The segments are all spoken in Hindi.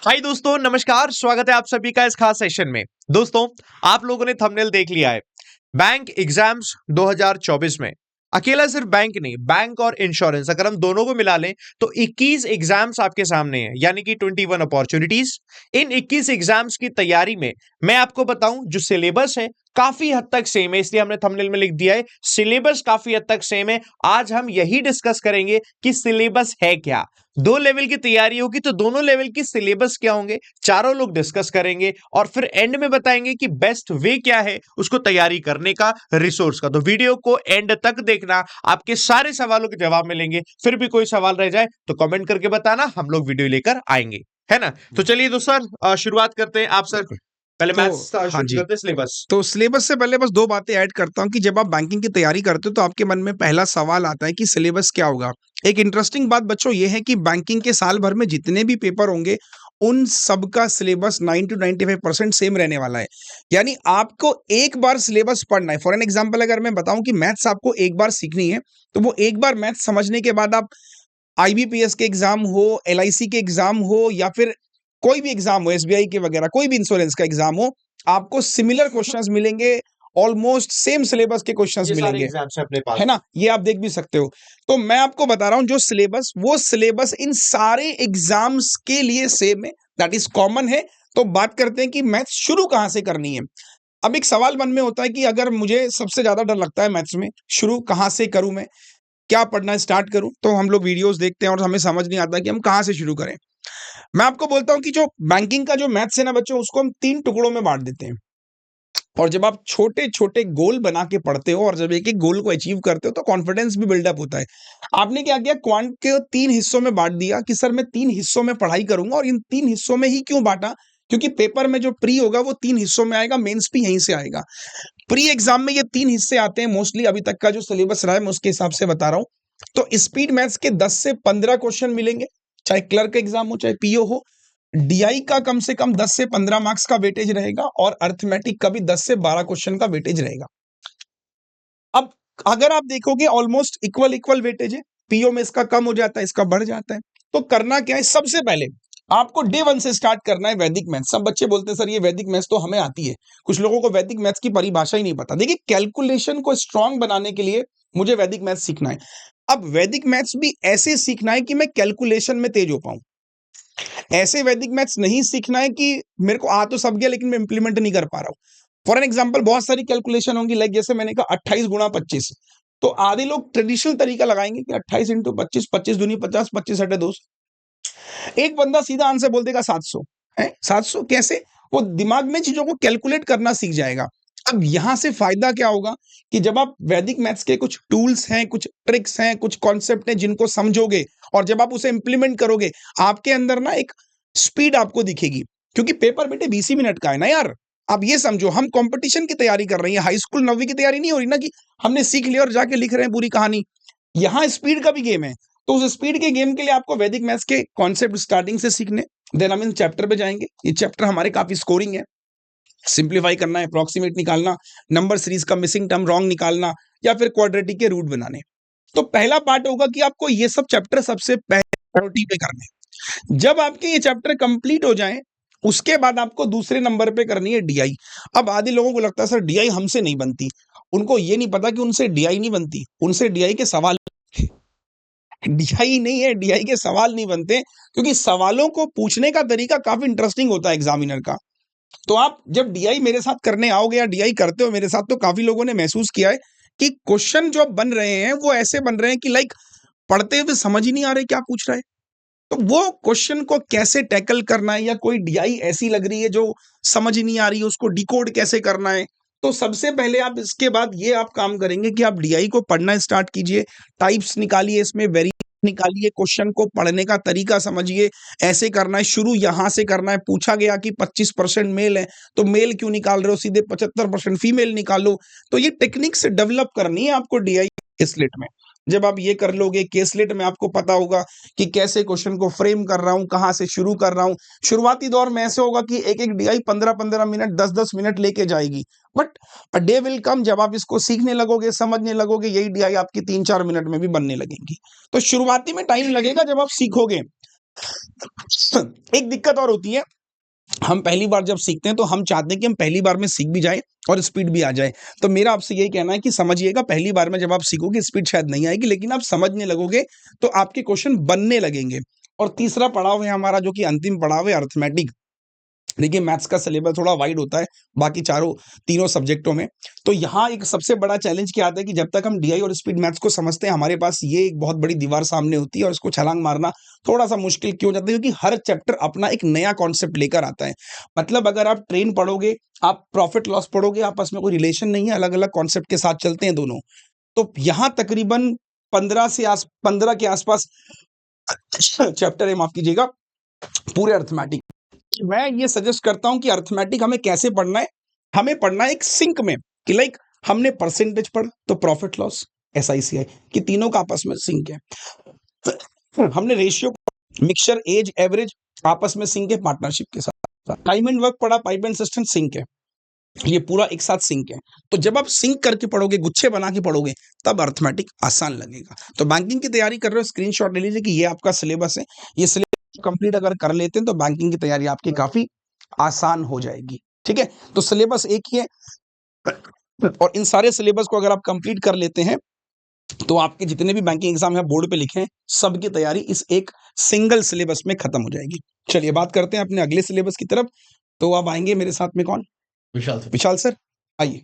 हाय दोस्तों, नमस्कार। स्वागत है आप सभी का इस खास सेशन में। दोस्तों, आप लोगों ने थंबनेल देख लिया है। बैंक एग्जाम्स 2024 में अकेला सिर्फ बैंक नहीं, बैंक और इंश्योरेंस अगर हम दोनों को मिला लें तो 21 एग्जाम्स आपके सामने हैं, यानी कि 21 अपॉर्चुनिटीज। इन 21 एग्जाम्स की तैयारी में मैं आपको बताऊं, जो सिलेबस है काफी हद तक सेम है, इसलिए हमने थंबनेल में लिख दिया है सिलेबस काफी हद तक सेम है। आज हम यही डिस्कस करेंगे कि सिलेबस है क्या। दो लेवल की तैयारी होगी तो दोनों लेवल की सिलेबस क्या होंगे, चारों लोग डिस्कस करेंगे और फिर एंड में बताएंगे कि बेस्ट वे क्या है उसको तैयारी करने का, रिसोर्स का। तो वीडियो को एंड तक देखना, आपके सारे सवालों के जवाब मिलेंगे। फिर भी कोई सवाल रह जाए तो कमेंट करके बताना, हम लोग वीडियो लेकर आएंगे, है ना। तो चलिए दोस्तों, शुरुआत करते हैं। आप सर पहले मैथ्स हाँ शुरू जी। करते हैं, सिलेबस। तो सिलेबस से पहले बस दो बातें ऐड करता हूँ कि जब आप बैंकिंग की तैयारी करते हो तो आपके मन में पहला सवाल आता है कि सिलेबस क्या होगा। एक इंटरेस्टिंग बात बच्चों ये है कि बैंकिंग के साल भर में जितने भी पेपर होंगे उन सब का सिलेबस 9 to 95% सेम रहने वाला है। यानी आपको एक बार सिलेबस पढ़ना है। फॉर एन एग्जाम्पल अगर मैं बताऊं कि मैथ्स आपको एक बार सीखनी है तो वो एक बार मैथ्स समझने के बाद आप आईबीपीएस के एग्जाम हो, एलआईसी के एग्जाम हो या फिर कोई भी एग्जाम हो, एसबीआई के वगैरह कोई भी इंश्योरेंस का एग्जाम हो, आपको सिमिलर क्वेश्चंस मिलेंगे, ऑलमोस्ट सेम सिलेबस के क्वेश्चंस ये सारे मिलेंगे, एग्जाम्स है अपने है पास। ना। ये आप देख भी सकते हो। तो मैं आपको बता रहा हूं जो सिलेबस, वो सिलेबस इन सारे एग्जाम्स के लिए सेम है, दैट इज कॉमन है। तो बात करते हैं कि मैथ्स शुरू कहां से करनी है। अब एक सवाल मन में होता है कि अगर मुझे सबसे ज्यादा डर लगता है मैथ्स में, शुरू कहां से करूं, मैं क्या पढ़ना स्टार्ट करूं, तो हम लोग वीडियोस देखते हैं और हमें समझ नहीं आता कि हम कहां से शुरू करें। मैं आपको बोलता हूं कि जो बैंकिंग का जो मैथ्स है ना बच्चों, उसको हम 3 टुकड़ों में बांट देते हैं। और जब आप छोटे-छोटे गोल बना के पढ़ते हो और जब एक-एक गोल को अचीव करते हो तो कॉन्फिडेंस भी बिल्डअप होता है। आपने क्या किया, क्वांट के 3 हिस्सों में बाँट दिया कि सर मैं 3 हिस्सों में पढ़ाई करूँगा। और इन 3 हिस्सों में ही क्यों बाँटा? क्योंकि पेपर में जो प्री होगा वो 3 हिस्सों में आएगा, मेंस भी यहीं से आएगा। प्री एग्जाम में ये 3 हिस्से आते हैं मोस्टली, अभी तक का जो सिलेबस रहा है मैं उसके हिसाब से बता रहा हूँ। तो स्पीड मैथ्स के 10 से 15 क्वेश्चन मिलेंगे, चाहे क्लर्क एग्जाम हो चाहे पीओ हो। डीआई का कम से कम 10 से 15 मार्क्स का वेटेज रहेगा और अर्थमेटिक का भी 10 से 12 क्वेश्चन का वेटेज रहेगा। अब अगर आप देखोगे ऑलमोस्ट इक्वल इक्वल वेटेज है, पीओ में इसका कम हो जाता है, इसका बढ़ जाता है। तो करना क्या है, सबसे पहले आपको डे 1 से स्टार्ट करना है वैदिक मैथ्स। सब बच्चे बोलते हैं सर ये वैदिक मैथ्स तो हमें आती है। कुछ लोगों को वैदिक मैथ्स की परिभाषा ही नहीं पता। देखिए, कैलकुलेशन को स्ट्रांग बनाने के लिए मुझे वैदिक मैथ्स सीखना है। अब वैदिक मैथ्स भी ऐसे सीखना है कि मैं कैलकुलेशन में तेज हो पाऊं। ऐसे वैदिक मैथ्स नहीं सीखना है कि मेरे को आ तो सब गया लेकिन मैं इंप्लीमेंट नहीं कर पा रहा हूं। फॉर एन एग्जाम्पल बहुत सारी कैलकुलेशन होंगी, लाइक जैसे मैंने कहा 28 गुणा 25। तो आधे लोग ट्रेडिशनल तरीका लगाएंगे कि 28 इंटू 25, 25 दूनी 50, 25 हटे 200। एक बंदा सीधा आंसर बोल देगा 700 है। 700 कैसे? वो दिमाग में चीजों को कैलकुलेट करना सीख जाएगा। अब यहां से फायदा क्या होगा कि जब आप वैदिक मैथ्स के कुछ टूल्स हैं, कुछ ट्रिक्स हैं, कुछ कॉन्सेप्ट हैं जिनको समझोगे और जब आप उसे इंप्लीमेंट करोगे, आपके अंदर ना एक स्पीड आपको दिखेगी। क्योंकि पेपर बेटे 20 मिनट का है ना यार। आप ये समझो, हम कंपटीशन की तैयारी कर रहे हैं, हाई स्कूल 9वीं की तैयारी नहीं हो रही ना कि हमने सीख लिया और जाके लिख रहे हैं पूरी कहानी। यहाँ स्पीड का भी गेम है। तो उस स्पीड के गेम के लिए आपको वैदिक मैथ्स के कॉन्सेप्ट स्टार्टिंग से सीखने, देन हम इन चैप्टर पे जाएंगे। ये चैप्टर हमारे काफी स्कोरिंग है। सिंप्लीफाई करना है, अप्रोक्सीमेट निकालना, नंबर सीरीज का मिसिंग टर्म रॉन्ग निकालना या फिर क्वाड्रेटिक के रूट बनाने। तो पहला पार्ट होगा कि आपको ये सब चैप्टर सबसे पहले प्रायोरिटी पे करने हैं। जब आपके ये चैप्टर कंप्लीट हो जाएं, उसके बाद आपको दूसरे नंबर पे करनी है डीआई। अब आधे लोगों को लगता है सर डीआई हमसे नहीं बनती। उनको ये नहीं पता कि उनसे डीआई नहीं बनती, उनसे डीआई के सवाल डीआई नहीं है, डीआई के सवाल नहीं बनते। क्योंकि सवालों को पूछने का तरीका काफी इंटरेस्टिंग होता है एग्जामिनर का। तो आप जब डीआई मेरे साथ करने आओगे या डीआई करते हो मेरे साथ, तो काफी लोगों ने महसूस किया है कि क्वेश्चन जो बन रहे हैं वो ऐसे बन रहे हैं कि लाइक पढ़ते हुए समझ ही नहीं आ रहे क्या पूछ रहा है। तो वो क्वेश्चन को कैसे टैकल करना है, या कोई डीआई ऐसी लग रही है जो समझ ही नहीं आ रही है, उसको डिकोड कैसे करना है। तो सबसे पहले आप इसके बाद ये आप काम करेंगे कि आप डीआई को पढ़ना स्टार्ट कीजिए, टाइप्स निकालिए, इसमें वेरी निकालिए, क्वेश्चन को पढ़ने का तरीका समझिए। ऐसे करना है, शुरू यहां से करना है। पूछा गया कि 25% मेल है तो मेल क्यों निकाल रहे हो, सीधे 75% फीमेल निकालो। तो ये टेक्निक्स डेवलप करनी है आपको डीआई केसलेट में। जब आप ये कर लोगे, केसलेट में आपको पता होगा कि कैसे क्वेश्चन को फ्रेम कर रहा हूं, कहां से शुरू कर रहा हूं। शुरुआती दौर में ऐसे होगा कि एक एक डीआई 15-15 मिनट, 10-10 मिनट लेके जाएगी। But a day will come जब आप इसको सीखने लगोगे, समझने लगोगे, यही डीआई आपकी 3-4 मिनट में भी बनने लगेंगी। तो शुरुआती में टाइम लगेगा जब आप सीखोगे। एक दिक्कत और होती है, हम पहली बार जब सीखते हैं तो हम चाहते हैं कि हम पहली बार में सीख भी जाएँ और स्पीड भी आ जाए। तो मेरा आपसे यही कहना है कि समझिएगा, पहली बार में जब आप सीखोगे स्पीड शायद नहीं आएगी, लेकिन आप समझने लगोगे तो आपके क्वेश्चन बनने लगेंगे। और तीसरा पड़ाव है हमारा, जो कि अंतिम पड़ाव है, अरिथमेटिक। देखिए, मैथ्स का सिलेबस थोड़ा वाइड होता है बाकी तीनों सब्जेक्टों में। तो यहाँ एक सबसे बड़ा चैलेंज क्या आता है कि जब तक हम डीआई और स्पीड मैथ्स को समझते हैं, हमारे पास ये एक बहुत बड़ी दीवार सामने होती है और इसको छलांग मारना थोड़ा-सा मुश्किल क्यों हो जाता है, क्योंकि हर चैप्टर अपना एक नया कॉन्सेप्ट लेकर आता है। मतलब अगर आप ट्रेन पढ़ोगे, आप प्रॉफिट लॉस पढ़ोगे, आपस में कोई रिलेशन नहीं है, अलग-अलग कॉन्सेप्ट के साथ चलते हैं दोनों। तो यहाँ तकरीबन 15 के आसपास चैप्टर है, माफ कीजिएगा, पूरे अरिथमेटिक। मैं ये सजेस्ट करता हूँ कि अरिथमेटिक हमें कैसे पढ़ना है? हमें पढ़ना है एक सिंक में, कि लाइक हमने परसेंटेज पढ़ा तो प्रॉफिट लॉस, एसआईसीआई, कि तीनों का आपस में सिंक है। हमने रेशियो, मिक्सचर, एज, एवरेज आपस में सिंक है पार्टनरशिप के साथ। टाइम एंड वर्क पढ़ा, पाइप एंड सिस्टम सिंक है। ये पूरा एक साथ सिंक है। तो जब आप सिंक करके पढ़ोगे, गुच्छे बना के पढ़ोगे, तब अरिथमेटिक आसान लगेगा। तो बैंकिंग की तैयारी कर रहे हो, स्क्रीनशॉट ले लीजिए कि ये आपका सिलेबस है। ये सिलेबस कंप्लीट अगर कर लेते हैं तो बैंकिंग की तैयारी आपकी काफी आसान हो जाएगी। ठीक है, तो सिलेबस एक ही है और इन सारे सिलेबस को अगर आप कंप्लीट कर लेते हैं तो आपके जितने भी बैंकिंग एग्जाम है बोर्ड पे लिखे हैं, सबकी तैयारी इस एक सिंगल सिलेबस में खत्म हो जाएगी। चलिए बात करते हैं अपने अगले सिलेबस की तरफ। तो अब आएंगे मेरे साथ में कौन? विशाल सर, आइए।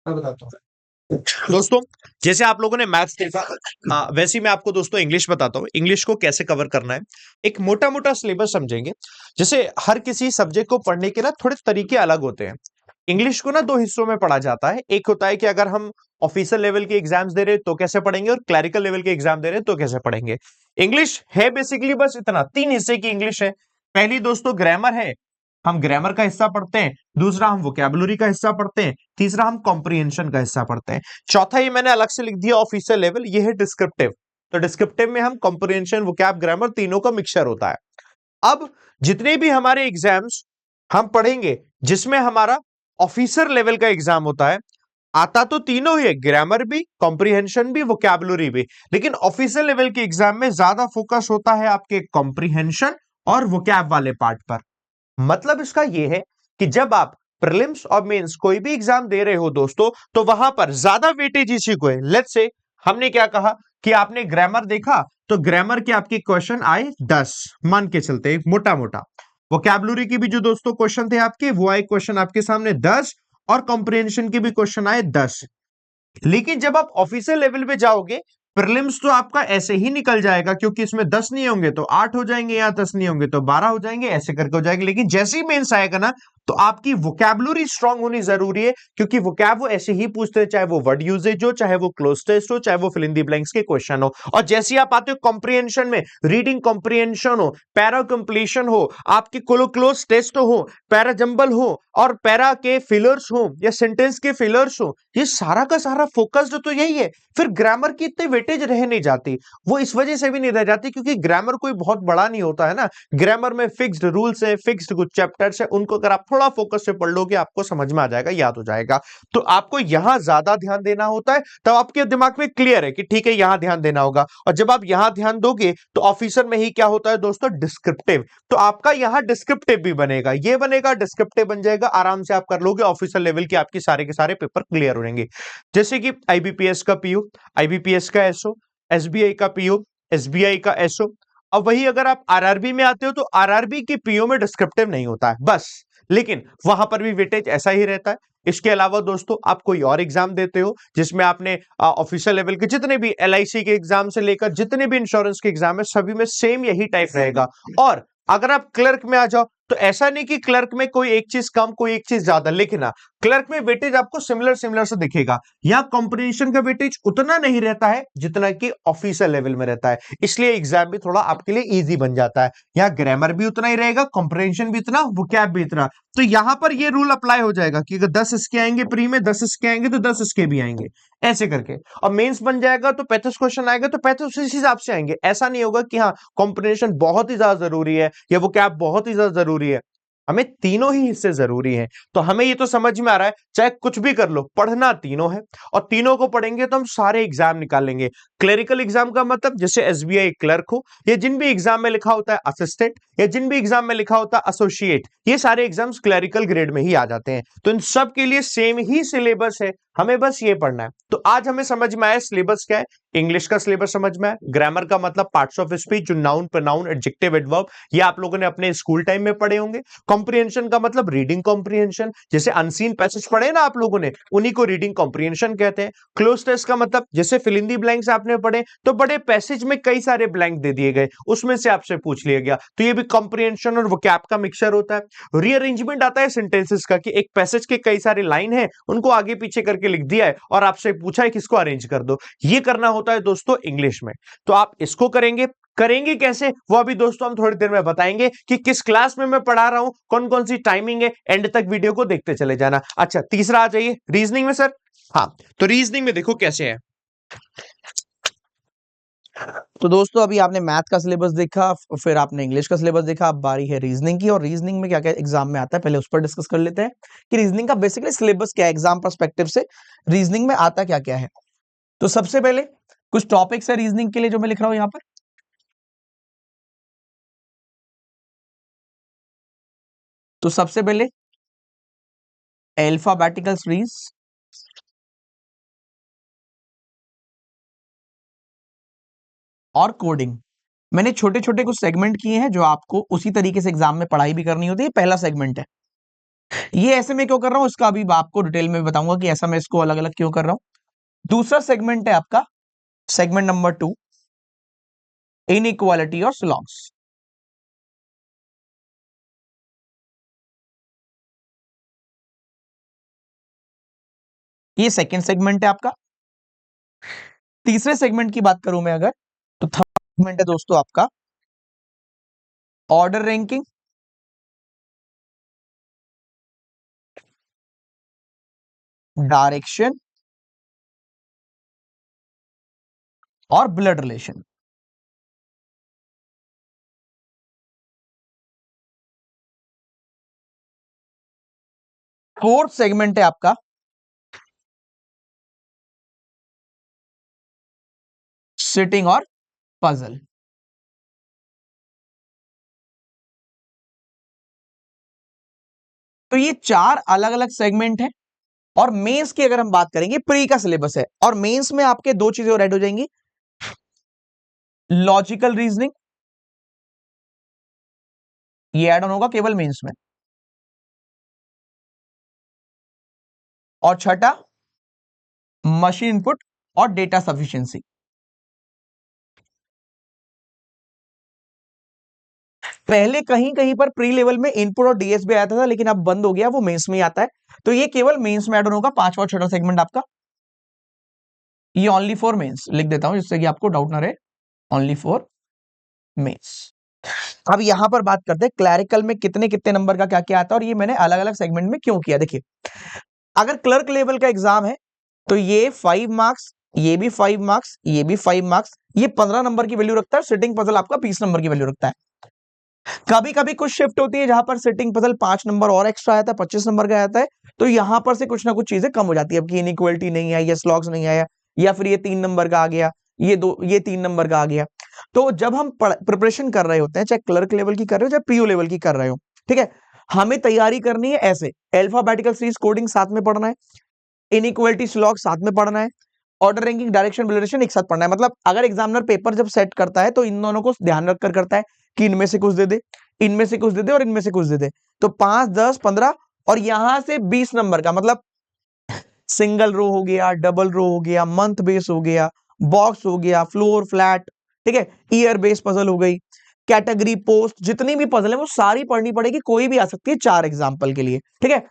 मैं बताता हूँ। दोस्तों, जैसे आप लोगों ने मैथ्स देखा, वैसे ही मैं आपको दोस्तों इंग्लिश बताता हूँ। इंग्लिश को कैसे कवर करना है, एक मोटा मोटा सिलेबस समझेंगे। जैसे हर किसी सब्जेक्ट को पढ़ने के ना थोड़े तरीके अलग होते हैं। इंग्लिश को ना दो हिस्सों में पढ़ा जाता है। एक होता है कि अगर हम ऑफिसर लेवल के एग्जाम्स दे रहे हैं तो कैसे पढ़ेंगे, और क्लरिकल लेवल के एग्जाम दे रहे हैं तो कैसे पढ़ेंगे। इंग्लिश है बेसिकली बस इतना, 3 हिस्से की इंग्लिश है। पहली दोस्तों ग्रामर है, हम ग्रामर का हिस्सा पढ़ते हैं। दूसरा हम वोकैबुलरी का हिस्सा पढ़ते हैं। तीसरा हम कॉम्प्रिहेंशन का हिस्सा पढ़ते हैं। चौथा ये मैंने अलग से लिख दिया ऑफिसर लेवल, ये है डिस्क्रिप्टिव। तो डिस्क्रिप्टिव में हम कॉम्प्रिहेंशन, वोकैब, ग्रामर तीनों का मिक्सचर होता है। अब जितने भी हमारे एग्जाम्स हम पढ़ेंगे जिसमें हमारा ऑफिसर लेवल का एग्जाम होता है, आता तो तीनों ही है, ग्रामर भी, कॉम्प्रिहेंशन भी, वोकैबुलरी भी। लेकिन ऑफिसर लेवल के एग्जाम में ज्यादा फोकस होता है आपके कॉम्प्रिहेंशन और वोकैब वाले पार्ट पर। मतलब इसका यह है कि जब आप प्रीलिम्स और मेंस कोई भी एग्जाम दे रहे हो दोस्तों, तो वहां पर ज्यादा वेटेज इसी को है। लेट्स से हमने क्या कहा कि आपने ग्रामर देखा, तो ग्रामर के आपके क्वेश्चन आए 10, मान के चलते हैं मोटा मोटा। वोकैबुलरी की भी जो दोस्तों क्वेश्चन थे आपके, वो आए क्वेश्चन आपके सामने 10, और कॉम्प्रिहेंशन के भी क्वेश्चन आए 10। लेकिन जब आप ऑफिसर लेवल पे जाओगे, प्रीलिम्स तो आपका ऐसे ही निकल जाएगा, क्योंकि इसमें 10 नहीं होंगे तो 8 हो जाएंगे, या 10 नहीं होंगे तो 12 हो जाएंगे, ऐसे करके हो जाएंगे। लेकिन जैसे ही मेंस आएगा ना, तो आपकी वोकैबुलरी स्ट्रांग होनी जरूरी है, क्योंकि वोकैब वो ऐसे ही पूछते हैं, चाहे वो वर्ड यूजेज हो, चाहे वो क्लोज टेस्ट हो, चाहे वो फिल इन द ब्लैंक्स के क्वेश्चन हो। और जैसे ही आप आते हो कॉम्प्रिहेंशन में, रीडिंग कॉम्प्रिहेंशन हो, पैरा कंप्लीशन हो, आपके क्लोज टेस्ट हो, पैरा जंबल हो, और पैरा के फिलर्स हो, या सेंटेंस के फिलर्स हो, ये सारा का सारा फोकस्ड तो यही है। फिर ग्रामर की इतनी वेटेज रह नहीं जाती, वो इस वजह से भी नहीं रह जाती क्योंकि ग्रामर कोई बहुत बड़ा नहीं होता है ना। ग्रामर में फिक्स्ड रूल्स है, फिक्स्ड कुछ चैप्टर्स है, उनको अगर आप थोड़ा फोकस से पढ़ लोगे, आपको समझ में आ जाएगा, याद हो जाएगा। तो आपको यहां ज्यादा ध्यान देना होता है, तब आपके दिमाग में क्लियर है कि ठीक है यहां ध्यान देना होगा। और जब आप यहां ध्यान दोगे तो ऑफिसर में ही क्या होता है दोस्तों, डिस्क्रिप्टिव। तो आपका यहां डिस्क्रिप्टिव भी बनेगा, ये बनेगा, डिस्क्रिप्टिव बन जाएगा, आराम से आप कर लोगे। ऑफिसर लेवल की आपकी सारे के सारे पेपर क्लियर हो जाएंगे। जैसे कि आईबीपीएस का पीओ, आईबीपीएस का एसओ, एसबीआई का पीओ, एसबीआई का एसओ। अब वही अगर आप आरआरबी में आते हो तो आरआरबी की पीओ में डिस्क्रिप्टिव नहीं होता है बस, लेकिन वहां पर भी वेटेज ऐसा ही रहता है। इसके अलावा दोस्तों आप कोई और एग्जाम देते हो जिसमें आपने ऑफिसर लेवल के जितने भी एलआईसी के एग्जाम से लेकर जितने भी इंश्योरेंस के एग्जाम है, सभी में सेम यही टाइप रहेगा। और अगर आप क्लर्क में आ जाओ तो ऐसा नहीं कि क्लर्क में कोई एक चीज कम, कोई एक चीज ज्यादा, लेकिन क्लर्क में वेटेज आपको सिमिलर सिमिलर से दिखेगा। यहाँ कॉम्प्रिहेंशन का वेटेज उतना नहीं रहता है जितना कि ऑफिसर लेवल में रहता है, इसलिए एग्जाम भी थोड़ा आपके लिए इजी बन जाता है। यहाँ ग्रामर भी उतना ही रहेगा, कॉम्प्रिहेंशन भी इतना, वोकैब भी इतना। तो यहां पर ये रूल अप्लाई हो जाएगा कि अगर 10 इसके आएंगे प्री में, 10 इसके आएंगे तो 10 इसके भी आएंगे, ऐसे करके। और मेंस बन जाएगा तो 35 क्वेश्चन आएगा तो 35 उस हिसाब से आएंगे। ऐसा नहीं होगा कि हाँ कॉम्प्रिहेंशन बहुत ही ज्यादा जरूरी है या वोकैब बहुत ही ज्यादा जरूरी है। हमें तीनों ही हिस्से जरूरी हैं। तो हमें ये तो समझ में आ रहा है, चाहे कुछ भी कर लो, पढ़ना तीनों है, और तीनों को पढ़ेंगे तो हम सारे एग्जाम निकाल लेंगे। क्लरिकल एग्जाम का मतलब जैसे एसबीआई क्लर्क हो, या जिन भी एग्जाम में लिखा होता है असिस्टेंट, या जिन भी एग्जाम में लिखा होता है एसोसिएट, ये सारे एग्जाम्स क्लरिकल ग्रेड में ही आ जाते हैं। तो इन सब के लिए सेम ही सिलेबस है, हमें बस ये पढ़ना है। तो आज हमें समझ में आया सिलेबस क्या है। इंग्लिश का सिलेबस समझ में आया, ग्रामर का मतलब पार्ट्स ऑफ स्पीच, जो नाउन, प्रोनाउन, एडजेक्टिव, एडवर्ब, ये आप लोगों ने अपने स्कूल टाइम में पढ़े होंगे। कॉम्प्रिहेंशन का मतलब रीडिंग कॉम्प्रिहेंशन, जैसे अनसीन पैसेज पढ़े ना आप लोगों ने, उन्हीं को रीडिंग कॉम्प्रिहेंशन कहते हैं। क्लोज टेस्ट का मतलब जैसे फिल इन दी ब्लैंक्स आपने पढ़े, तो बड़े पैसेज में कई सारे ब्लैंक दे दिए गए, उसमें से आपसे पूछ लिया गया, तो ये भी कॉम्प्रिहेंशन और वोकैब का मिक्सचर होता है। रीअरेंजमेंट आता है सेंटेंसेस का, कि एक पैसेज के कई सारे लाइन है, उनको आगे पीछे करके लिख दिया है और आपसे पूछा है किसको अरेंज कर दो, ये करना होता है दोस्तों इंग्लिश में। तो आप इसको करेंगे कैसे, वो अभी दोस्तों हम थोड़ी देर में बताएंगे कि किस क्लास में मैं पढ़ा रहा हूं, कौन कौन सी टाइमिंग है, एंड तक वीडियो को देखते चले जाना। अच्छा, तीसरा आ जाइए रीजनिंग में सर। हाँ, तो रीजनिंग में देखो कैसे है। तो दोस्तों अभी आपने मैथ का सिलेबस देखा, फिर आपने इंग्लिश का सिलेबस देखा, अब बारी है रीजनिंग की। और रीजनिंग में क्या क्या एग्जाम में आता है, पहले उस पर डिस्कस कर लेते हैं कि रीजनिंग का बेसिकली सिलेबस क्या है, एग्जाम पर्सपेक्टिव से रीजनिंग में आता क्या क्या है। तो सबसे पहले कुछ टॉपिक्स है रीजनिंग के लिए जो मैं लिख रहा हूं यहां पर। तो सबसे पहले अल्फाबेटिकल सीरीज, और कोडिंग। मैंने छोटे छोटे कुछ सेगमेंट किए हैं जो आपको उसी तरीके से एग्जाम में पढ़ाई भी करनी होती है। पहला सेगमेंट है ये, ऐसे में क्यों कर रहा हूं इसका अभी आपको डिटेल में बताऊंगा कि ऐसा मैं इसको अलग अलग क्यों कर रहा हूं। दूसरा सेगमेंट है आपका सेगमेंट नंबर 2, इनइक्वालिटी और स्लॉग्स। ये सेकंड सेगमेंट है आपका। तीसरे सेगमेंट की बात करूं मैं अगर, तो थर्ड सेगमेंट है दोस्तों आपका ऑर्डर रैंकिंग, डायरेक्शन और ब्लड रिलेशन। फोर्थ सेगमेंट है आपका सिटिंग और पजल। तो ये चार अलग अलग सेगमेंट है। और मेंस की अगर हम बात करेंगे, प्री का सिलेबस है, और मेंस में आपके दो चीजें और ऐड हो जाएंगी, लॉजिकल रीजनिंग, ये ऐड ऑन होगा केवल मेंस में, और छठा मशीन इनपुट और डेटा सफिशिएंसी। पहले कहीं कहीं पर प्री लेवल में इनपुट और डीएसबी आता था, लेकिन अब बंद हो गया, वो मेंस में ही आता है। तो ये केवल मेंस में ऐड ऑन होगा, पांचवा और छठा सेगमेंट आपका, ये ओनली फॉर मेंस लिख देता हूं जिससे कि आपको डाउट ना रहे, ओनली फॉर मेंस। अब यहां पर बात करते हैं क्लैरिकल में कितने कितने नंबर का क्या क्या आता है, और ये मैंने अलग अलग सेगमेंट में क्यों किया। देखिए, अगर क्लर्क लेवल का एग्जाम है तो ये 5 मार्क्स, ये भी 5 मार्क्स, ये भी 5 मार्क्स, ये 15 नंबर की वैल्यू रखता है। सिटिंग पजल आपका 20 नंबर की वैल्यू रखता है। कभी कभी कुछ शिफ्ट होती है जहां पर सिटिंग पजल 5 नंबर और एक्स्ट्रा आता है, 25 नंबर का आता है। तो यहां पर से कुछ ना कुछ चीजें कम हो जाती है, अब की इनइक्वालिटी नहीं आई, या स्लॉग्स नहीं आया, या फिर ये 3 नंबर का आ गया, ये 3 नंबर का आ गया। तो जब हम प्रिपरेशन कर रहे होते हैं, चाहे क्लर्क लेवल की कर रहे हो चाहे पीओ लेवल की कर रहे हो, ठीक है, हमें तैयारी करनी है ऐसे, अल्फाबेटिकल सीरीज कोडिंग साथ में पढ़ना है, इनइक्वालिटी स्लॉग साथ में पढ़ना है, ऑर्डर रैंकिंग, डायरेक्शन, ब्लडेशन एक साथ पढ़ना है। मतलब अगर एग्जामिनर पेपर जब सेट करता है तो इन दोनों को ध्यान रखकर करता है कि इनमें से कुछ दे दे, इनमें से कुछ दे दे और इनमें से कुछ दे दे। तो 5, 10, 15 और यहां से 20 नंबर का, मतलब सिंगल रो हो गया, डबल रो हो गया, मंथ बेस हो गया, बॉक्स हो गया, फ्लोर फ्लैट, ठीक है, ईयर बेस पजल हो गई, कैटेगरी पोस्ट, जितनी भी पजल है वो सारी पढ़नी पड़ेगी, कोई भी आ सकती है 4 एग्जाम्पल के लिए, ठीक है।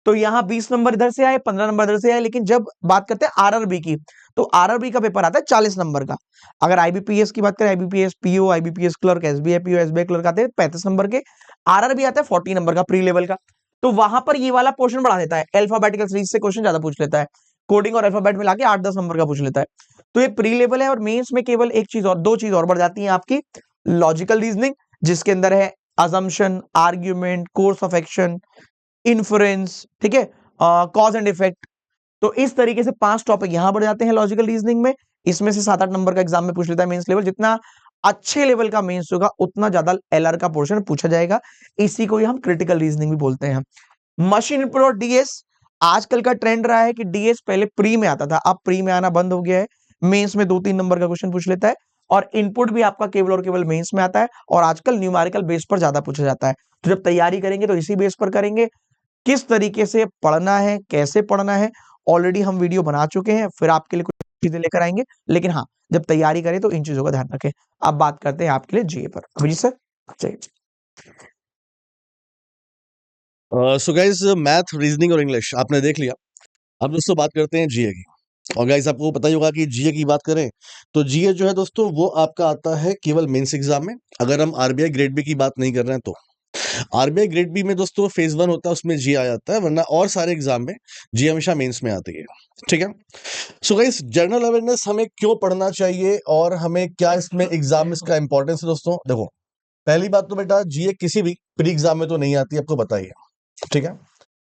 तो यहाँ 20 नंबर इधर से आए, 15 नंबर इधर से आए। लेकिन जब बात करते हैं आरआरबी की, तो आरआरबी का पेपर आता है 40 नंबर का। अगर आईबीपीएस की बात करें, IBPS PO, IBPS clerk, SBI PO, SBI clerk आते हैं 35 नंबर के। आरआरबी आता है 40 नंबर का प्री लेवल का। तो वहां पर ये वाला पोर्शन बढ़ा देता है, अल्फाबेटिकल सीरीज से क्वेश्चन ज्यादा पूछ लेता है, कोडिंग और अल्फाबेट मिला के 8-10 नंबर का पूछ लेता है। तो ये प्री लेवल है। और मेंस में केवल एक चीज और, दो चीज और बढ़ जाती है आपकी, लॉजिकल रीजनिंग जिसके अंदर है assumption, argument, course of action, inference, ठीक है, कॉज एंड इफेक्ट। तो इस तरीके से 5 टॉपिक यहां बढ़ जाते हैं लॉजिकल रीजनिंग में। इसमें से 7-8 नंबर का एग्जाम में पूछ लेता है मेंस लेवल। जितना अच्छे लेवल का मेंस होगा उतना ज्यादा एलआर का पोर्शन पूछा जाएगा। इसी को ही हम क्रिटिकल रीजनिंग भी बोलते हैं। मशीन इनपुट और डीएस, आजकल का ट्रेंड रहा है कि डीएस पहले प्री में आता था, अब प्री में आना बंद हो गया है। मेंस में 2-3 नंबर का क्वेश्चन पूछ लेता है और इनपुट भी आपका केवल और केवल मेंस में आता है और आजकल न्यूमेरिकल बेस पर ज्यादा पूछा जाता है। तो जब तैयारी करेंगे तो इसी बेस पर करेंगे। किस तरीके से पढ़ना है, कैसे पढ़ना है, ऑलरेडी हम वीडियो बना चुके हैं, फिर आपके लिए कुछ चीजें लेकर आएंगे। लेकिन हाँ, जब तैयारी करें तो इन चीजों का ध्यान रखें। अब बात करते हैं आपके लिए जीए पर। अभिजीत सर चाहिए। सो गाइज मैथ, रीजनिंग और इंग्लिश आपने देख लिया। अब दोस्तों बात करते हैं जीए की। और गाइज आपको पता ही होगा कि जीए की बात करें तो जीए जो है दोस्तों वो आपका आता है केवल मेंस एग्जाम में। अगर हम आरबीआई ग्रेड बी की बात नहीं कर रहे हैं तो आरबीआई ग्रेड बी में दोस्तों फेज 1 होता है, उसमें जीए आ जाता है, वरना और सारे एग्जाम में जीए हमेशा मेंस में आती है। ठीक है। सो गाइस जनरल अवेयरनेस हमें क्यों पढ़ना चाहिए और हमें क्या इसमें एग्जाम इसका इंपॉर्टेंस है दोस्तों। देखो, पहली बात तो बेटा जीए किसी भी प्री एग्जाम में तो नहीं आती, आपको बताइए। ठीक है,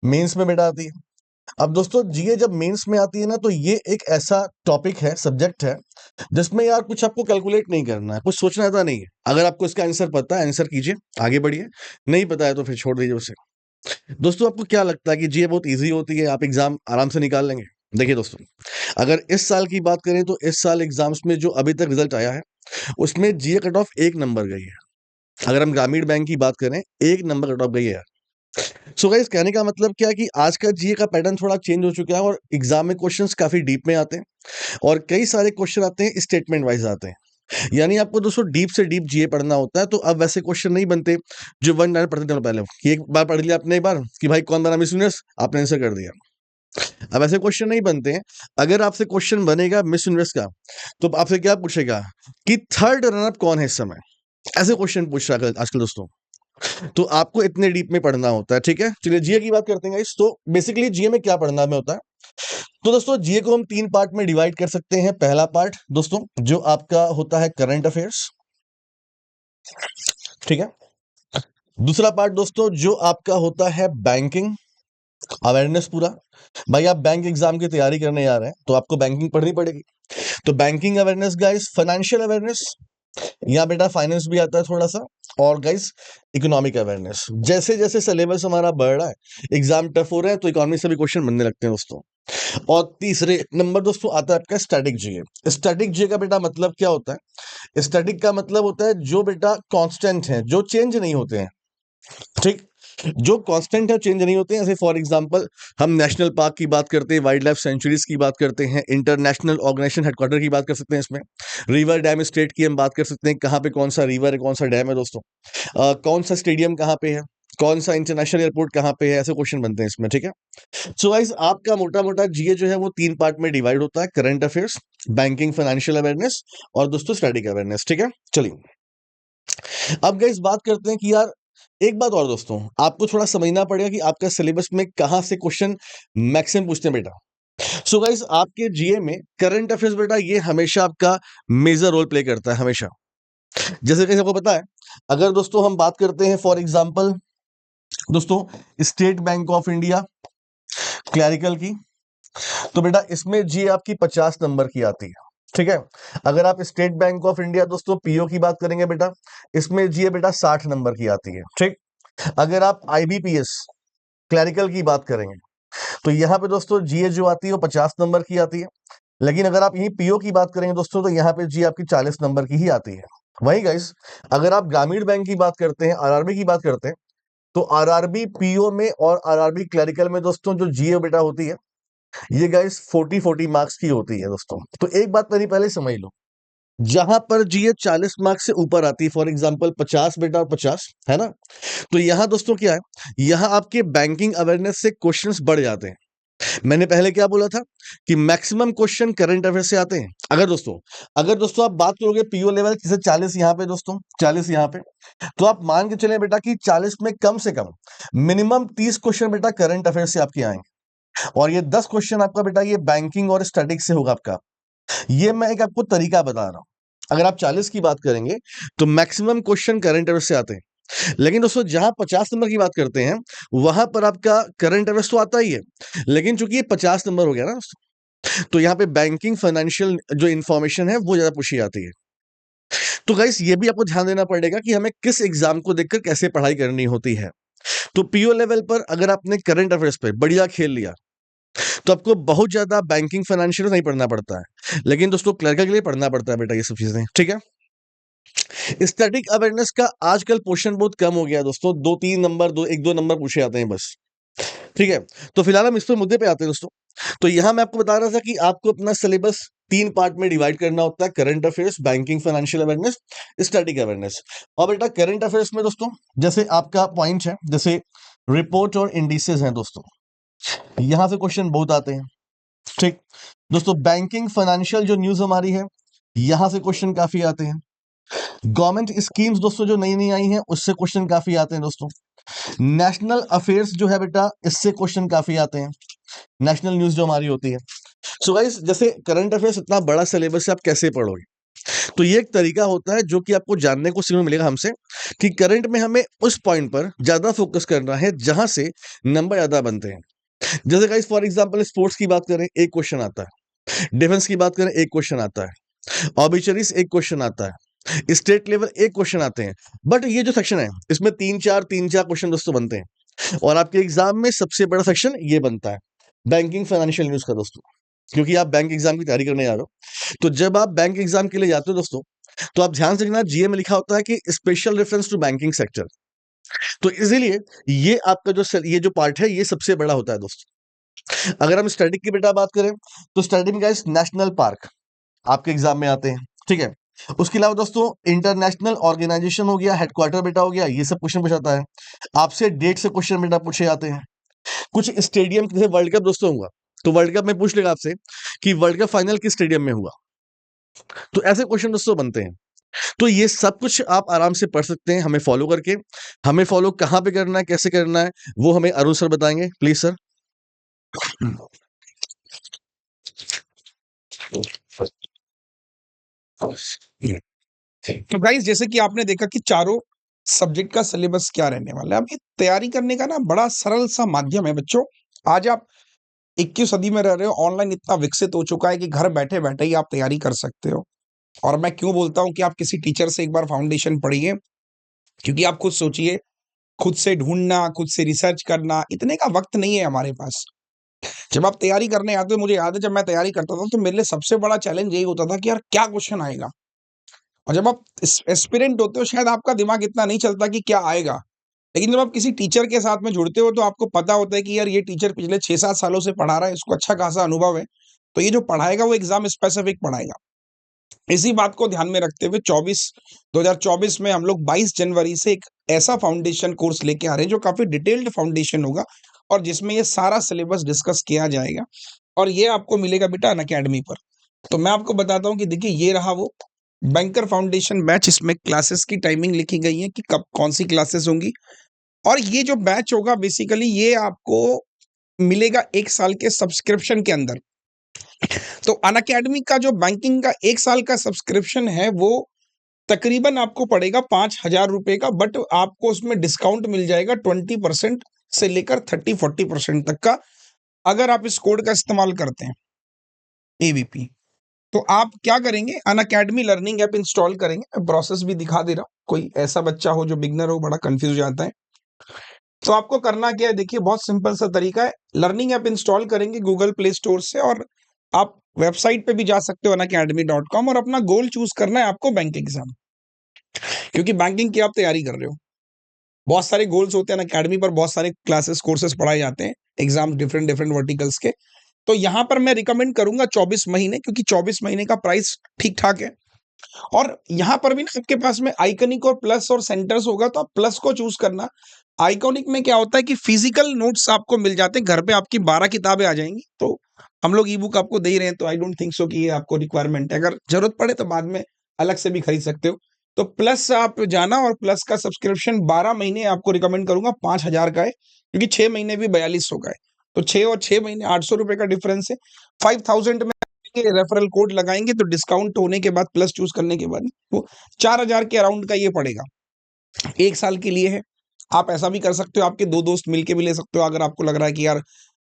मेंस में बेटा आती है। अब दोस्तों जीए जब मेंस में आती है ना तो ये एक ऐसा टॉपिक है, सब्जेक्ट है, जिसमें यार कुछ आपको कैलकुलेट नहीं करना है, कुछ सोचना था नहीं है। अगर आपको इसका आंसर पता है आंसर कीजिए, आगे बढ़िए, नहीं पता है तो फिर छोड़ दीजिए उसे। दोस्तों आपको क्या लगता है कि जीए बहुत इजी होती है, आप एग्जाम आराम से निकाल लेंगे? देखिए दोस्तों, अगर इस साल की बात करें तो इस साल एग्जाम्स में जो अभी तक रिजल्ट आया है उसमें जीए कट ऑफ 1 नंबर गई है। अगर हम ग्रामीण बैंक की बात करें 1 नंबर कट ऑफ गई है। सो गाइस कहने का मतलब क्या है कि आज का जीए का पैटर्न थोड़ा चेंज हो चुका है और एग्जाम में क्वेश्चंस काफी डीप में आते हैं और कई सारे क्वेश्चन आते हैं स्टेटमेंट वाइज आते हैं। यानी आपको दोस्तों डीप से डीप जीए पढ़ना होता है। तो अब वैसे क्वेश्चन नहीं बनते जो 1 लाइन पढ़ते थे पहले कि एक बार पढ़ लिया आपने, एक बार कि भाई कौन बना मिस यूनिवर्स, आपने आंसर कर दिया। अब ऐसे क्वेश्चन नहीं बनते हैं। अगर आपसे क्वेश्चन बनेगा मिस यूनिवर्स का तो आपसे क्या पूछेगा कि थर्ड रनर कौन है इस समय, ऐसे क्वेश्चन पूछ रहा है आजकल दोस्तों। तो आपको इतने डीप में पढ़ना होता है। ठीक है, चलिए जीए की बात करते हैं गाइस। तो बेसिकली जीए में क्या पढ़ना में होता है, तो दोस्तों जीए को हम 3 पार्ट में डिवाइड कर सकते हैं। पहला पार्ट दोस्तों जो आपका होता है करंट अफेयर्स, ठीक है। दूसरा पार्ट दोस्तों जो आपका होता है बैंकिंग अवेयरनेस पूरा। भाई आप बैंक एग्जाम की तैयारी करने जा रहे हैं तो आपको बैंकिंग पढ़नी पड़ेगी, तो banking awareness guys. Financial awareness, यहाँ बेटा फाइनेंस भी आता है थोड़ा सा, और गाइस इकोनॉमिक अवेयरनेस। जैसे जैसे सिलेबस हमारा बढ़ रहा है, एग्जाम टफ हो रहा है, तो इकोनॉमी से भी क्वेश्चन बनने लगते हैं दोस्तों। और तीसरे नंबर दोस्तों आता है आपका स्टैटिक जीए। स्टैटिक जीए का बेटा मतलब क्या होता है, स्टैटिक का मतलब होता है जो बेटा कांस्टेंट है, जो चेंज नहीं होते हैं। ठीक, जो कांस्टेंट है चेंज नहीं होते हैं। जैसे फॉर एग्जांपल हम नेशनल पार्क की बात करते हैं, वाइल्ड लाइफ सेंचुरीज की बात करते हैं, इंटरनेशनल ऑर्गेनाइजेशन हेडक्वार्टर की बात कर सकते हैं, इसमें रिवर डैम स्टेट की हम बात कर सकते हैं, कहाँ पे कौन सा रिवर है, कौन सा डैम है दोस्तों, कौन सा स्टेडियम कहाँ पे है, कौन सा इंटरनेशनल एयरपोर्ट कहाँ पे है, ऐसे क्वेश्चन बनते हैं इसमें। ठीक है, सो गाइस आपका मोटा मोटा जीए जो है वो 3 पार्ट में डिवाइड होता है, current affairs, banking, financial awareness और दोस्तों स्टैटिक अवेयरनेस। ठीक है, चलिए अब गाइस बात करते हैं कि यार एक बात और दोस्तों, आपको थोड़ा समझना पड़ेगा कि आपका सिलेबस में कहां से क्वेश्चन मैक्सिमम पूछते हैं बेटा। सो गाइस आपके जीए में करंट अफेयर्स बेटा ये हमेशा आपका मेजर रोल प्ले करता है, हमेशा। जैसे कि आपको पता है, अगर दोस्तों हम बात करते हैं फॉर एग्जांपल दोस्तों state bank of India clerical की, तो बेटा इसमें जीए आपकी 50 नंबर की आती है। ठीक है, अगर आप स्टेट बैंक ऑफ इंडिया दोस्तों पीओ की बात करेंगे बेटा, इसमें जीए बेटा 60 नंबर की आती है। ठीक, अगर आप आईबीपीएस क्लैरिकल की बात करेंगे तो यहाँ पे दोस्तों जीए जो आती है वो 50 नंबर की आती है। लेकिन अगर आप यहीं पीओ की बात करेंगे दोस्तों तो यहाँ पे जीए आपकी 40 नंबर की ही आती है। वही गाइस अगर आप ग्रामीण बैंक की बात करते हैं, आरआरबी की बात करते हैं, तो आरआरबी पीओ में और आरआरबी क्लैरिकल में दोस्तों जो जीए बेटा होती है ये गाइस 40 मार्क्स की होती है दोस्तों। तो एक बात मेरी पहले समझ लो, जहां पर जीए 40 मार्क्स से ऊपर आती है, फॉर एग्जांपल 50 बेटा और 50 है ना, तो यहां दोस्तों क्या है, यहां आपके बैंकिंग अवेयरनेस से क्वेश्चंस बढ़ जाते हैं। मैंने पहले क्या बोला था कि मैक्सिमम क्वेश्चन करंट अफेयर से आते हैं। अगर दोस्तों आप बात करोगे पीओ लेवल जैसे 40 यहाँ पे दोस्तों, 40 यहाँ पे, तो आप मान के चले बेटा कि 40 में कम से कम मिनिमम 30 क्वेश्चन बेटा करंट अफेयर से आपके आएंगे और ये 10 क्वेश्चन आपका बेटा ये बैंकिंग और स्टैटिक से होगा आपका। ये मैं एक आपको तरीका बता रहा हूं। अगर आप 40 की बात करेंगे तो मैक्सिमम क्वेश्चन करंट अफेयर से आते हैं, लेकिन दोस्तों जहां 50 नंबर की बात करते हैं वहां पर आपका करंट अफेयर्स तो आता ही है, लेकिन चूंकि ये 50 नंबर हो गया ना दोस्तों, तो यहाँ पे बैंकिंग फाइनेंशियल जो इंफॉर्मेशन है वो ज्यादा पूछी जाती है। तो गाइस ये भी आपको ध्यान देना पड़ेगा कि हमें किस एग्जाम को देखकर कैसे पढ़ाई करनी होती है। तो पीओ लेवल पर अगर आपने करंट अफेयर्स पे बढ़िया खेल लिया तो आपको बहुत ज्यादा बैंकिंग फाइनेंशियल नहीं पढ़ना पड़ता है, लेकिन दोस्तों क्लर्क के लिए पढ़ना पड़ता है बेटा ये सब चीजें, ठीक है। स्टैटिक अवेयरनेस का आजकल पोर्शन बहुत कम हो गया दोस्तों, 2-3 नंबर, 1-2 नंबर पूछे जाते हैं बस, ठीक है। तो फिलहाल हम इस पर मुद्दे पे आते हैं दोस्तों। तो यहां मैं आपको बता रहा था कि आपको अपना सिलेबस 3 पार्ट में डिवाइड करना होता है, current affairs, banking financial awareness, static awareness. और बेटा करंट अफेयर्स में दोस्तों जैसे आपका पॉइंट है, जैसे रिपोर्ट और इंडिसेस हैं दोस्तों, यहां से क्वेश्चन बहुत आते हैं, ठीक दोस्तों। बैंकिंग फाइनेंशियल जो न्यूज हमारी है यहां से क्वेश्चन काफी आते हैं। गवर्नमेंट स्कीम्स दोस्तों जो नई नई आई हैं उससे क्वेश्चन काफी आते हैं दोस्तों। नेशनल अफेयर्स जो है बेटा इससे क्वेश्चन काफी आते हैं, नेशनल न्यूज जो हमारी होती है। सो गाइस जैसे करंट अफेयर्स इतना बड़ा सिलेबस है, आप कैसे पढ़ोगे? तो ये एक तरीका होता है जो कि आपको जानने को सीखने मिलेगा हमसे, कि करंट में हमें उस पॉइंट पर ज्यादा फोकस करना है जहां से नंबर ज्यादा बनते हैं। जैसे गाइस फॉर एग्जांपल स्पोर्ट्स की बात करें एक क्वेश्चन आता है, डिफेंस की बात करें एक क्वेश्चन आता है, ऑबिचरीज एक क्वेश्चन आता है, स्टेट लेवल एक क्वेश्चन आते हैं। बट ये जो सेक्शन है इसमें 3-4 क्वेश्चन दोस्तों बनते हैं, और आपके एग्जाम में सबसे बड़ा सेक्शन ये बनता है बैंकिंग फाइनेंशियल न्यूज का दोस्तों, क्योंकि आप बैंक एग्जाम की तैयारी करने जा रहे हो। तो जब आप बैंक एग्जाम के लिए जाते हो दोस्तों, तो आप ध्यान से देखना जीए में लिखा होता है कि special reference to banking sector. तो इसीलिए ये आपका ये जो पार्ट है ये सबसे बड़ा होता है दोस्तों। अगर हम स्टैटिक की बेटा बात करें तो स्टैटिक में गाइस नेशनल पार्क आपके एग्जाम में आते हैं, ठीक है। उसके अलावा दोस्तों इंटरनेशनल ऑर्गेनाइजेशन हो गया, हेडक्वार्टर बेटा हो गया, ये सब क्वेश्चन पूछाता है आपसे। डेट से क्वेश्चन बेटा पूछे जाते हैं। कुछ स्टेडियम, जैसे वर्ल्ड कप दोस्तों हुआ तो वर्ल्ड कप में पूछ लेगा आपसे कि वर्ल्ड कप फाइनल किस स्टेडियम में हुआ। तो ऐसे क्वेश्चन दोस्तों बनते हैं। तो ये सब कुछ आप आराम से पढ़ सकते हैं हमें फॉलो करके। हमें फॉलो कहाँ पे करना है, कैसे करना है, वो हमें अरुण सर बताएंगे, प्लीज सर। तो गाइस जैसे कि आपने देखा कि चारों सब्जेक्ट का सिलेबस क्या रहने वाला है। अब ये तैयारी करने का ना बड़ा सरल सा माध्यम है बच्चों। आज आप 21वीं सदी में रह रहे हो, ऑनलाइन इतना विकसित हो चुका है कि घर बैठे बैठे ही आप तैयारी कर सकते हो। और मैं क्यों बोलता हूँ कि आप किसी टीचर से एक बार फाउंडेशन पढ़िए, क्योंकि आप खुद सोचिए, खुद से ढूंढना, खुद से रिसर्च करना, इतने का वक्त नहीं है हमारे पास। जब आप तैयारी करने आते हो, मुझे याद है जब मैं तैयारी करता था तो मेरे लिए सबसे बड़ा चैलेंज यही होता था कि यार क्या क्वेश्चन आएगा। और जब आप एस्पिरेंट होते हो शायद आपका दिमाग इतना नहीं चलता कि क्या आएगा, लेकिन जब आप किसी टीचर के साथ में जुड़ते हो तो आपको पता होता है कि यार ये टीचर पिछले 6-7 सालों से पढ़ा रहा है, इसको अच्छा खासा अनुभव है, तो ये जो पढ़ाएगा वो एग्जाम स्पेसिफिक पढ़ाएगा। इसी बात को ध्यान में रखते हुए 2024 में हम लोग 22 जनवरी से एक ऐसा फाउंडेशन कोर्स लेके आ रहे हैं जो काफी डिटेल्ड फाउंडेशन होगा, और जिसमें ये सारा सिलेबस डिस्कस किया जाएगा, और ये आपको मिलेगा बेटा अनअकैडमी पर। तो मैं आपको बताता हूँ कि देखिए ये रहा वो बैंकर फाउंडेशन बैच। इसमें क्लासेस की टाइमिंग लिखी गई है कि कब कौन सी क्लासेस होंगी, और ये जो बैच होगा बेसिकली ये आपको मिलेगा 1 साल के सब्सक्रिप्शन के अंदर। तो अनअकैडमी का जो बैंकिंग का 1 साल का सब्सक्रिप्शन है वो तकरीबन आपको पड़ेगा 5,000 रुपए का, बट आपको उसमें डिस्काउंट मिल जाएगा 20% से लेकर 30-40% तक का, अगर आप इस कोड का इस्तेमाल करते हैं एवीपी। तो आप क्या करेंगे, अनअकैडमी लर्निंग ऐप इंस्टॉल करेंगे। मैं प्रोसेस भी दिखा दे रहा हूँ, कोई ऐसा बच्चा हो जो बिगनर हो, बड़ा कंफ्यूज जाता है। तो आपको करना क्या है, देखिए बहुत सिंपल सा तरीका है। लर्निंग ऐप इंस्टॉल करेंगे गूगल प्ले स्टोर से, और आप वेबसाइट पे भी जा सकते हो unacademy.com, और अपना गोल चूज करना है आपको बैंक एग्जाम, क्योंकि बैंकिंग की आप तैयारी कर रहे हो। बहुत सारे गोल्स होते हैं अनअकैडमी पर, बहुत सारे क्लासेस कोर्सेज पढ़ाए जाते हैं एग्जाम डिफरेंट वर्टिकल्स के। तो यहाँ पर मैं रिकमेंड करूंगा 24 महीने, क्योंकि 24 महीने का प्राइस ठीक ठाक है। और यहाँ पर भी ना आपके पास में आइकनिक और प्लस और सेंटर्स होगा, तो आप प्लस को चूज करना। आइकॉनिक में क्या होता है कि फिजिकल नोट्स आपको मिल जाते हैं, घर पे आपकी 12 किताबें आ जाएंगी। तो हम लोग ई बुक आपको दे ही रहे हैं, तो आई डोंट थिंक सो कि ये आपको रिक्वायरमेंट है। अगर जरूरत पड़े तो बाद में अलग से भी खरीद सकते हो। तो प्लस आप जाना, और प्लस का सब्सक्रिप्शन 12 महीने आपको रिकमेंड करूंगा 5,000 का है, क्योंकि 6 महीने भी 4200 का है। तो 6 और 6 महीने 800 रुपए का डिफरेंस है। 5000 में रेफरल कोड लगाएंगे तो डिस्काउंट होने के बाद प्लस चूज करने के बाद वो 4,000 के अराउंड का ये पड़ेगा। 1 साल के लिए है। आप ऐसा भी कर सकते हो, आपके 2 दोस्त मिलके भी ले सकते हो, अगर आपको लग रहा है कि यार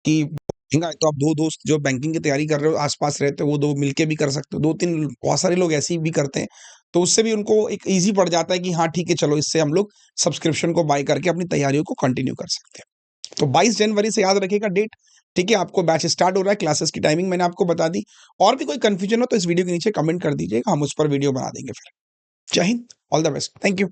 कि महँगा है, तो आप 2 दोस्त जो बैंकिंग की तैयारी कर रहे हो, आस-पास रहते हो, वो 2 मिलके भी कर सकते हो। 2-3 बहुत सारे लोग ऐसे ही भी करते हैं, तो उससे भी उनको एक ईज़ी पड़ जाता है कि हाँ, ठीक है, चलो इससे हम लोग सब्सक्रिप्शन को बाय करके अपनी तैयारियों को कंटिन्यू कर सकते हैं। तो 22 जनवरी से याद रखिएगा डेट, ठीक है? आपको बैच स्टार्ट हो रहा है, क्लासेस की टाइमिंग मैंने आपको बता दी। और भी कोई कन्फ्यूजन हो तो इस वीडियो के नीचे कमेंट कर दीजिएगा, हम उस पर वीडियो बना देंगे फिर। जय Hind, all the best, thank you.